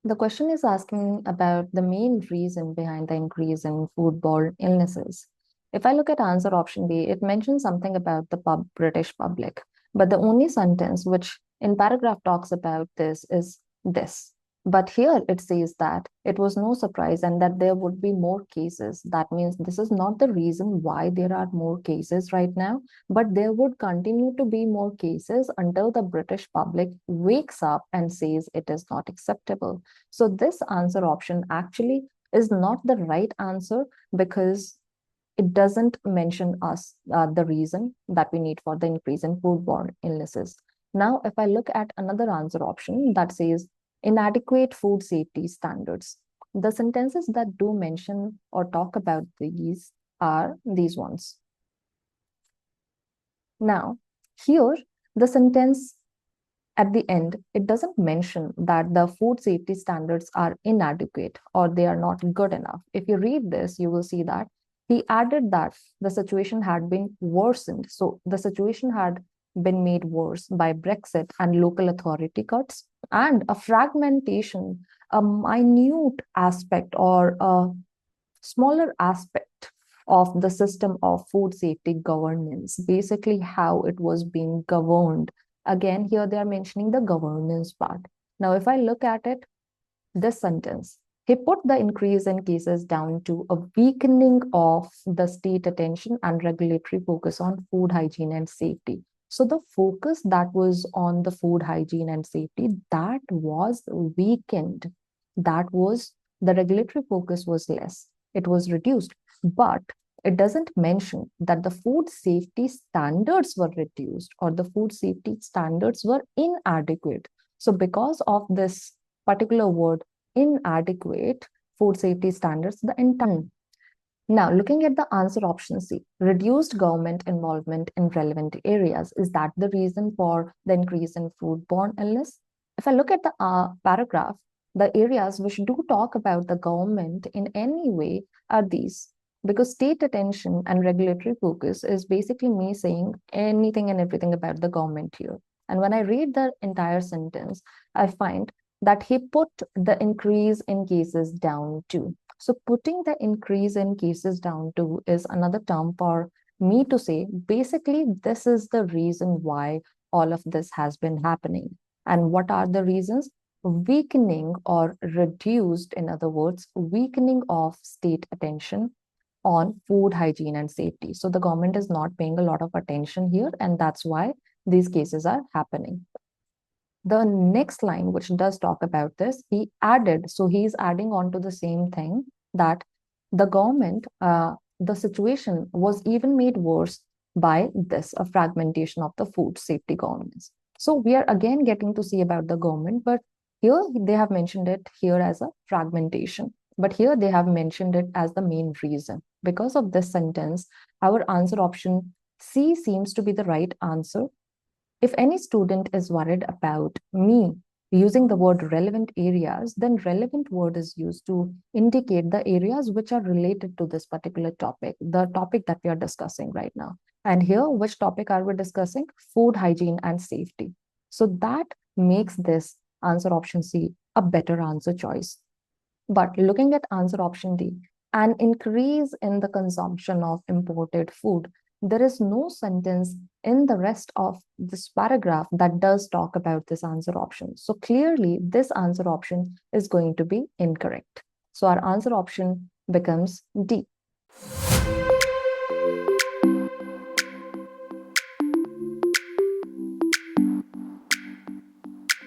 The question is asking about the main reason behind the increase in foodborne illnesses. If I look at answer option B, it mentions something about the British public, but the only sentence which in paragraph talks about this is this. But here it says that it was no surprise and that there would be more cases. That means this is not the reason why there are more cases right now, but there would continue to be more cases until the British public wakes up and says it is not acceptable. So this answer option actually is not the right answer because it doesn't mention us the reason that we need for the increase in foodborne illnesses. Now, if I look at another answer option that says inadequate food safety standards, the sentences that do mention or talk about these are these ones. Now, here the sentence at the end, it doesn't mention that the food safety standards are inadequate or they are not good enough. If you read this, you will see that he added that the situation had been worsened. So the situation had been made worse by Brexit and local authority cuts and a fragmentation, a minute aspect or a smaller aspect of the system of food safety governance, basically how it was being governed. Again, here they are mentioning the governance part. Now, if I look at it, this sentence, he put the increase in cases down to a weakening of the state attention and regulatory focus on food hygiene and safety. So the focus that was on the food hygiene and safety, that was weakened. That was the regulatory focus was less. It was reduced. But it doesn't mention that the food safety standards were reduced or the food safety standards were inadequate. So because of this particular word, inadequate food safety standards, the entire. Now, looking at the answer option C, reduced government involvement in relevant areas. Is that the reason for the increase in foodborne illness? If I look at the paragraph, the areas which do talk about the government in any way are these. Because state attention and regulatory focus is basically me saying anything and everything about the government here. And when I read the entire sentence, I find that he put the increase in cases down to. So putting the increase in cases down to is another term for me to say, basically, this is the reason why all of this has been happening. And what are the reasons? Weakening or reduced, in other words, weakening of state attention on food hygiene and safety. So the government is not paying a lot of attention here, and that's why these cases are happening. The next line, which does talk about this, he added, so he's adding on to the same thing that the government, the situation was even made worse by this, a fragmentation of the food safety governance. So we are again getting to see about the government, but here they have mentioned it here as a fragmentation. But here they have mentioned it as the main reason. Because of this sentence, our answer option C seems to be the right answer. If any student is worried about me using the word relevant areas, then relevant word is used to indicate the areas which are related to this particular topic, the topic that we are discussing right now. And here, which topic are we discussing? Food hygiene and safety. So that makes this answer option C a better answer choice. But looking at answer option D, an increase in the consumption of imported food, there is no sentence in the rest of this paragraph that does talk about this answer option. So clearly, this answer option is going to be incorrect. So our answer option becomes D.